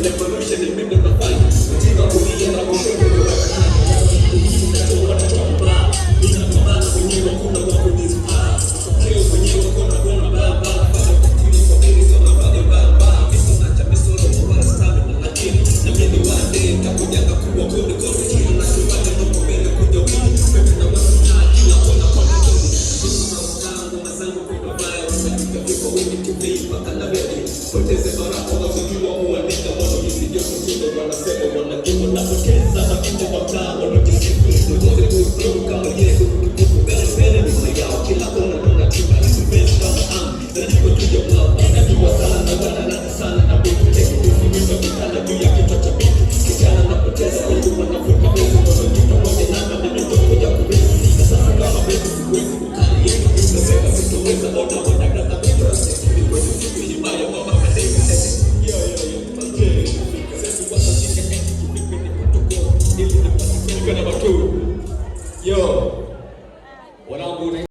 revolution ni mimi nafanya. Mtindo wa kulia na kushoto ndio poteze baraka wakiwa kuandika moto nisije kushinda wanasema wanajua na poteza mapito kwa mtaa wanajisifu poteze kuifunga kama Yesu tukufu mbele ni yao kila kona tuna tiba invest kama na niko tuje kwa najua sana wana sana na vitu teke kusimama kitana juu ya kichwa cha mtu kijana na poteza watu wanafuta pesa wanajua moja na mimi ndio kuja kubisi sasa kama pesa siwezi kukali nasema sitoweza ona wanataka Yo.